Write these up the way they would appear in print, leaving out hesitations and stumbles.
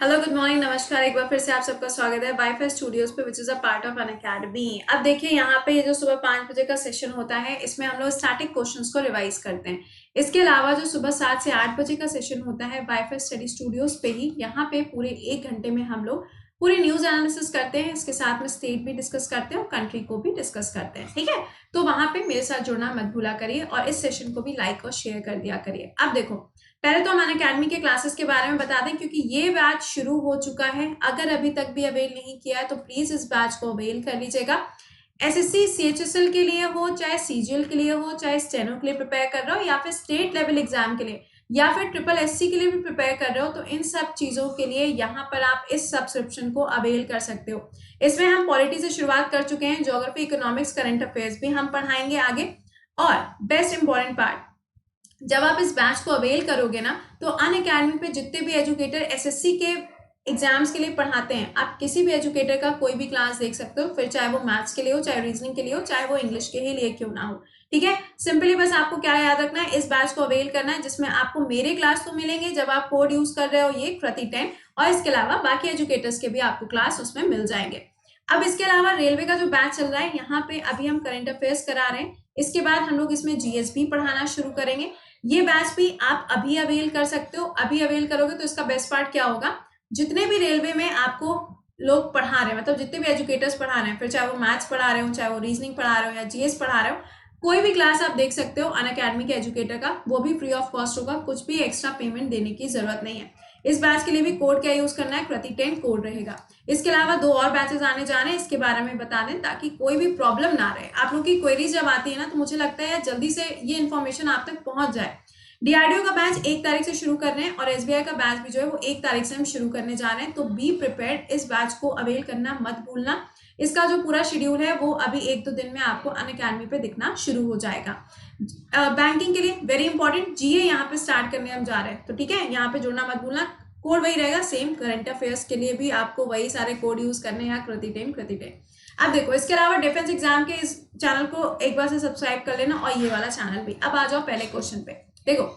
Hello good morning नमस्कार। एक बार फिर से आप सबका स्वागत है वाईफाई स्टूडियोज पे which is a part of an academy. अब देखिए यहाँ पे ये जो सुबह 5 बजे का सेशन होता है इसमें हम लोग स्टैटिक क्वेश्चंस को रिवाइज करते हैं। इसके अलावा जो सुबह 7 से 8 बजे का सेशन होता है वाईफाई स्टडी स्टूडियोज पे ही, यहाँ पे पूरे 1 घंटे में हम लोग पूरी न्यूज एनालिसिस करते हैं। इसके साथ में स्टेट भी डिस्कस करते हैं और कंट्री को भी डिस्कस करते हैं। ठीक है, तो वहां पे मेरे साथ जुड़ना मत भूला करिए और इस सेशन को भी लाइक और शेयर कर दिया करिए। अब देखो, पहले तो हम अनअकैडमी के क्लासेस के बारे में बता दें क्योंकि ये बैच शुरू हो चुका है। अगर अभी तक भी अवेल नहीं किया है तो प्लीज इस बैच को अवेल कर लीजिएगा। एसएससी सीएचएसएल के लिए हो, चाहे सीजीएल के लिए हो, चाहे स्टेनो के लिए प्रिपेयर कर रहे हो या फिर स्टेट लेवल एग्जाम के लिए या फिर ट्रिपल एससी के लिए भी प्रिपेयर कर रहे हो, तो इन सब चीजों के लिए यहाँ पर आप इस सब्सक्रिप्शन को अवेल कर सकते हो। इसमें हम पॉलिटी से शुरुआत कर चुके हैं, ज्योग्राफी, इकोनॉमिक्स, करंट अफेयर्स भी हम पढ़ाएंगे आगे। और बेस्ट इंपॉर्टेंट पार्ट, जब आप इस बैच को अवेल करोगे ना तो अनअकैडमी पे जितने भी एजुकेटर एसएससी के एग्जाम्स के लिए पढ़ाते हैं, आप किसी भी एजुकेटर का कोई भी क्लास देख सकते हो, फिर चाहे वो मैथ्स के लिए हो, चाहे रीजनिंग के लिए हो, चाहे वो इंग्लिश के ही लिए क्यों ना हो। ठीक है, सिंपली बस आपको क्या याद रखना है, इस बैच को अवेल करना है जिसमें आपको मेरे क्लास तो मिलेंगे जब आप कोड यूज कर रहे हो ये Krati10, और इसके अलावा बाकी एजुकेटर्स के भी आपको क्लास उसमें मिल जाएंगे। अब इसके अलावा रेलवे का जो बैच चल रहा है, यहाँ पे अभी हम करंट अफेयर्स करा रहे हैं। इसके बाद हम लोग इसमें जीएस भी पढ़ाना शुरू करेंगे। ये बैच भी आप अभी अवेल कर सकते हो। अभी अवेल करोगे तो इसका बेस्ट पार्ट क्या होगा, जितने भी रेलवे में आपको लोग पढ़ा रहे हैं, मतलब जितने भी एजुकेटर्स पढ़ा रहे हैं, फिर चाहे वो मैथ्स पढ़ा रहे हो, चाहे वो रीजनिंग पढ़ा रहे हो या जीएस पढ़ा रहे हो, कोई भी क्लास आप देख सकते हो अनअकैडमी के एजुकेटर का, वो भी फ्री ऑफ कॉस्ट होगा, कुछ भी एक्स्ट्रा पेमेंट देने की जरूरत नहीं है। इस बैच के लिए भी कोड क्या यूज करना है, Krati10 कोड रहेगा। इसके अलावा 2 और बैचेस आने जा रहे हैं, इसके बारे में बता दें ताकि कोई भी प्रॉब्लम ना रहे। आप लोग की क्वेरीज जब आती है ना तो मुझे लगता है जल्दी से ये इन्फॉर्मेशन आप तक पहुंच जाए। डीआरडीओ का बैच 1 तारीख से शुरू कर रहे हैं और एसबीआई का बैच भी जो है वो 1 तारीख से हम शुरू करने जा रहे हैं, तो बी प्रिपेयर्ड, इस बैच को अवेल करना मत भूलना। इसका जो पूरा शेड्यूल है वो अभी 1-2 दिन में आपको अनअकैडमी पे दिखना शुरू हो जाएगा। बैंकिंग के लिए वेरी इंपॉर्टेंट जीए यहाँ पे स्टार्ट करने हम जा रहे हैं, तो ठीक है, यहाँ पे जुड़ना मत भूलना। कोड वही रहेगा सेम, करंट अफेयर्स के लिए भी आपको वही सारे कोड यूज करने हैं, Krati10। अब देखो, इसके अलावा डिफेंस एग्जाम के इस चैनल को एक बार से सब्सक्राइब कर लेना और ये वाला चैनल भी। अब आ जाओ पहले क्वेश्चन पे। देखो,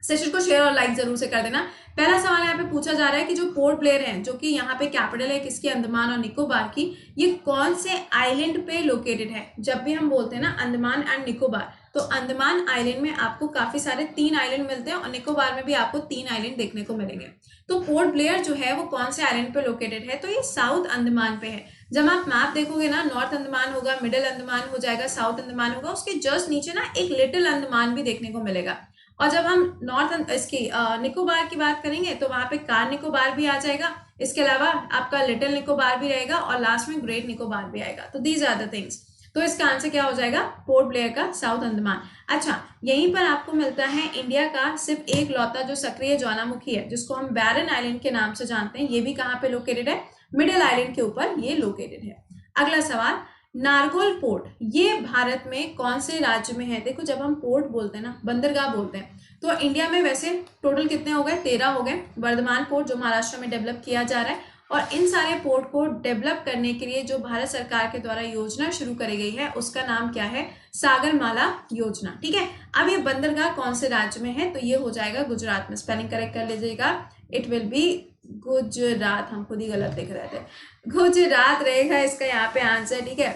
सेशन को शेयर और लाइक जरूर से कर देना। पहला सवाल यहाँ पे पूछा जा रहा है कि जो पोर्ट ब्लेयर है, जो कि यहाँ पे कैपिटल है किसकी, अंडमान और निकोबार की, ये कौन से आइलैंड पे लोकेटेड है। जब भी हम बोलते हैं ना अंडमान एंड निकोबार, तो अंडमान आइलैंड में आपको काफी सारे 3 आइलैंड मिलते हैं और निकोबार में भी आपको 3 आइलैंड देखने को मिलेंगे। तो पोर्ट ब्लेयर जो है वो कौन से आइलैंड पे लोकेटेड है, तो ये साउथ अंडमान पे है। जब आप मैप देखोगे ना, नॉर्थ अंडमान होगा, मिडिल अंडमान हो जाएगा, साउथ अंडमान होगा, उसके जस्ट नीचे ना एक लिटिल अंडमान भी देखने को मिलेगा। और जब हम नॉर्थ इसकी निकोबार की बात करेंगे तो वहां पे कार निकोबार भी आ जाएगा। इसके अलावा आपका लिटिल निकोबार भी रहेगा और लास्ट में ग्रेट निकोबार भी आएगा। तो दीज आर द थिंग्स। तो इसका आंसर क्या हो जाएगा, पोर्ट ब्लेयर का साउथ अंडमान। अच्छा, यहीं पर आपको मिलता है इंडिया का सिर्फ एक लौता जो सक्रिय ज्वालामुखी है, जिसको हम बैरन आइलैंड के नाम से जानते हैं। ये भी कहाँ पे लोकेटेड है, मिडिल आइलैंड के ऊपर ये लोकेटेड है। अगला सवाल, नारगोल पोर्ट ये भारत में कौन से राज्य में है। देखो, जब हम पोर्ट बोलते हैं ना, बंदरगाह बोलते हैं, तो इंडिया में वैसे टोटल कितने हो गए, 13 हो गए। वर्धमान पोर्ट जो महाराष्ट्र में डेवलप किया जा रहा है, और इन सारे पोर्ट को डेवलप करने के लिए जो भारत सरकार के द्वारा योजना शुरू करी गई है उसका नाम क्या है, सागरमाला योजना। ठीक है, अब ये बंदरगाह कौन से राज्य में है, तो ये हो जाएगा गुजरात में। स्पेलिंग करेक्ट कर लीजिएगा, इट विल बी गुजरात। हम खुद ही गलत लिख रहे थे, गुजरात रहेगा इसका यहाँ पे आंसर। ठीक है,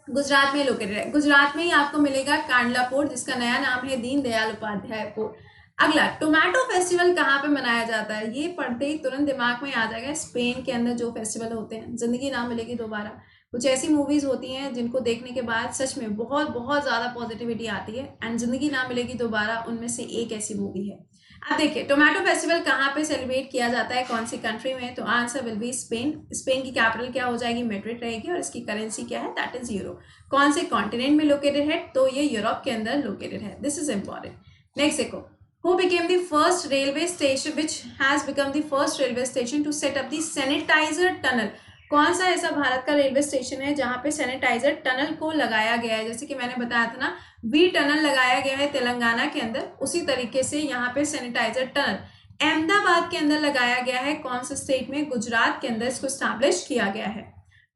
गुजरात में लोकेटेड है। गुजरात में ही आपको मिलेगा कांडला पोर्ट, जिसका नया नाम है दीनदयाल उपाध्याय पोर्ट। अगला, टोमेटो फेस्टिवल कहाँ पे मनाया जाता है। ये पढ़ते ही तुरंत दिमाग में आ जाएगा, स्पेन के अंदर जो फेस्टिवल होते हैं, जिंदगी ना मिलेगी दोबारा। कुछ ऐसी मूवीज होती हैं जिनको देखने के बाद सच में बहुत बहुत ज्यादा पॉजिटिविटी आती है, एंड जिंदगी ना मिलेगी दोबारा उनमें से एक ऐसी मूवी है। अब देखिए, टोमेटो फेस्टिवल कहाँ पे सेलिब्रेट किया जाता है, कौन सी कंट्री में, तो answer will be Spain. Spain की कैपिटल क्या हो जाएगी, मैड्रिड रहेगी, और इसकी करेंसी क्या है, दैट इज यूरो। कौन से कॉन्टिनेंट में लोकेटेड है, तो ये यूरोप के अंदर लोकेटेड है। This is important. नेक्स्ट देखो, who became the first railway station which has become the first railway station to set up the sanitizer tunnel। कौन सा ऐसा भारत का रेलवे स्टेशन है जहां पे सैनिटाइजर टनल को लगाया गया है। जैसे कि मैंने बताया था ना, वी टनल लगाया गया है तेलंगाना के अंदर, उसी तरीके से यहाँ पे सैनिटाइजर टनल अहमदाबाद के अंदर लगाया गया है। कौन से स्टेट में, गुजरात के अंदर इसको स्टैब्लिश किया गया है।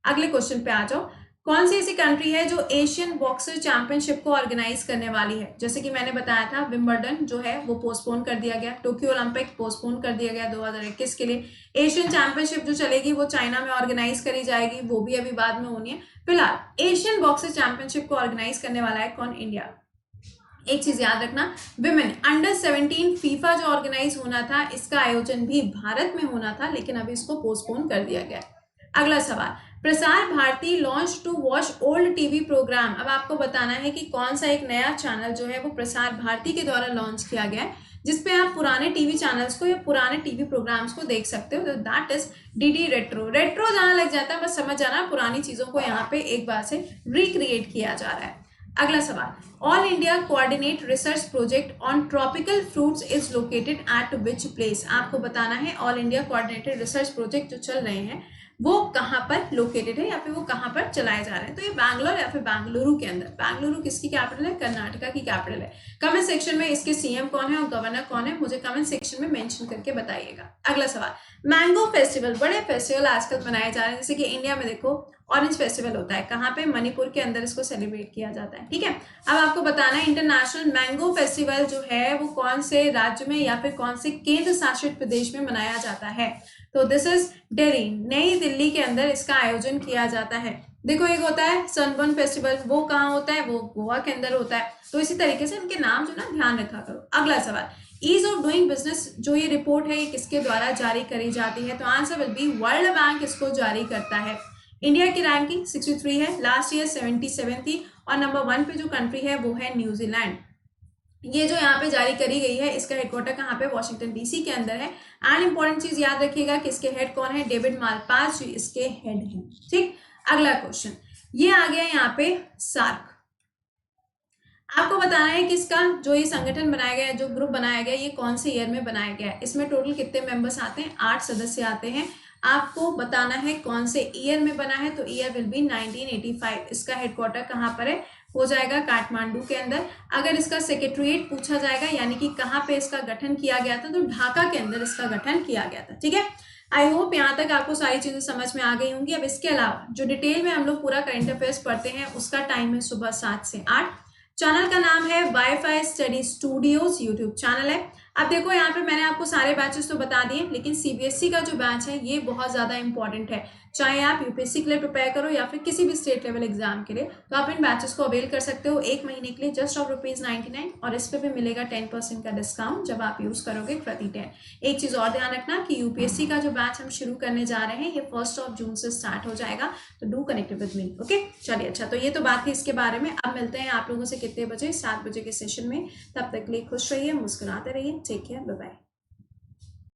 अगले क्वेश्चन पे आ जाओ, कौन सी ऐसी कंट्री है जो एशियन बॉक्सर चैंपियनशिप को ऑर्गेनाइज करने वाली है? जैसे कि मैंने बताया था, विंबलडन जो है वो पोस्टपोन कर दिया गया, टोक्यो ओलंपिक पोस्टपोन कर दिया गया 2021 के लिए, एशियन चैंपियनशिप जो चलेगी वो चाइना में ऑर्गेनाइज करी जाएगी, वो भी अभी बाद में होनी है। फिलहाल एशियन बॉक्सर चैंपियनशिप को ऑर्गेनाइज करने वाला है कौन? इंडिया। एक चीज याद रखना, विमेन अंडर 17 फीफा जो ऑर्गेनाइज होना था, इसका आयोजन भी भारत में होना था, लेकिन अभी इसको पोस्टपोन कर दिया गया। अगला सवाल, Prasar Bharati launch to watch old TV programme. अब आपको बताना है कि कौन सा एक नया चैनल जो है वो प्रसार भारती के द्वारा लॉन्च किया गया है, जिसपे आप पुराने टीवी चैनल्स को या पुराने टीवी प्रोग्राम्स को देख सकते हो। That is DD retro. Retro जहां लग जाता है बस समझ जाना पुरानी चीजों को यहाँ पे एक बार से रिक्रिएट किया जा रहा है। अगला सवाल, all India coordinate research project on tropical fruits is located at which place. आपको बताना है all India coordinated research project जो चल रहे हैं वो कहाँ पर लोकेटेड है या फिर वो कहाँ पर चलाए जा रहे हैं। तो ये बैंगलोर या फिर बेंगलुरु के अंदर। बेंगलुरु किसकी कैपिटल है? कर्नाटका की कैपिटल है। कमेंट सेक्शन में इसके सीएम कौन है और गवर्नर कौन है मुझे कमेंट सेक्शन में मेंशन करके बताइएगा। अगला सवाल, मैंगो फेस्टिवल। बड़े फेस्टिवल आजकल मनाए जा रहे हैं, जैसे कि इंडिया में देखो ऑरेंज फेस्टिवल होता है, कहाँ पे? मणिपुर के अंदर इसको सेलिब्रेट किया जाता है। ठीक है, अब आपको बताना है इंटरनेशनल मैंगो फेस्टिवल जो है वो कौन से राज्य में या फिर कौन से केंद्र शासित प्रदेश में मनाया जाता है? तो दिस इज दिल्ली, नई दिल्ली के अंदर इसका आयोजन किया जाता है। देखो एक होता है सनबर्न फेस्टिवल, वो कहाँ होता है? वो गोवा के अंदर होता है। तो इसी तरीके से इनके नाम जो ना ध्यान रखा करो। अगला सवाल, ईज ऑफ डूइंग बिजनेस जो ये रिपोर्ट है ये किसके द्वारा जारी करी जाती है? तो answer will be world bank इसको जारी करता है। इंडिया की रैंकिंग 63 है, लास्ट ईयर 77 थी, और नंबर 1 पे जो कंट्री है वो है न्यूजीलैंड। ये जो यहाँ पे जारी करी गई है इसका हेडक्वार्टर कहाँ पे? वॉशिंगटन डीसी के अंदर है। एंड इंपॉर्टेंट चीज याद रखिएगा कि इसके हेड कौन है? डेविड मालपास इसके हेड है। ठीक, अगला क्वेश्चन ये आ गया यहाँ पे सार्क। आपको बताना है कि इसका जो ये संगठन बनाया गया है, जो ग्रुप बनाया गया है, ये कौन से ईयर में बनाया गया है? इसमें टोटल कितने मेंबर्स आते हैं? 8 सदस्य आते हैं। आपको बताना है कौन से ईयर में बना है, तो ईयर विल बी 1985। इसका हेडक्वार्टर कहाँ पर है? हो जाएगा काठमांडू के अंदर। अगर इसका सेक्रेटरीट पूछा जाएगा यानी कि कहाँ पे इसका गठन किया गया था, तो ढाका के अंदर इसका गठन किया गया था। ठीक है, आई होप यहाँ तक आपको सारी चीजें समझ में आ गई होंगी। अब इसके अलावा जो डिटेल में हम लोग पूरा करंट अफेयर्स पढ़ते हैं उसका टाइम है सुबह 7 से 8। चैनल का नाम है wifi study studios, YouTube channel है। अब देखो यहाँ पे मैंने आपको सारे बैचेस तो बता दिए, लेकिन सीबीएसई का जो बैच है ये बहुत ज्यादा इंपॉर्टेंट है। चाहे आप यूपीएससी के लिए प्रिपेयर करो या फिर किसी भी स्टेट लेवल एग्जाम के लिए, तो आप इन बैचेस को अवेल कर सकते हो 1 महीने के लिए जस्ट ऑफ ₹99, और इस पे भी मिलेगा 10% का डिस्काउंट जब आप यूज करोगे प्रति 10। एक चीज और ध्यान रखना कि यूपीएससी का जो बैच हम शुरू करने जा रहे हैं ये 1 जून से स्टार्ट हो जाएगा, तो do connect with me. Okay, चलिए, अच्छा, तो ये तो बात थी इसके बारे में। अब मिलते हैं आप लोगों से कितने बजे? 7 बजे के सेशन में। तब तक के लिए खुश रहिए, मुस्कुराते रहिए। Take care, bye bye.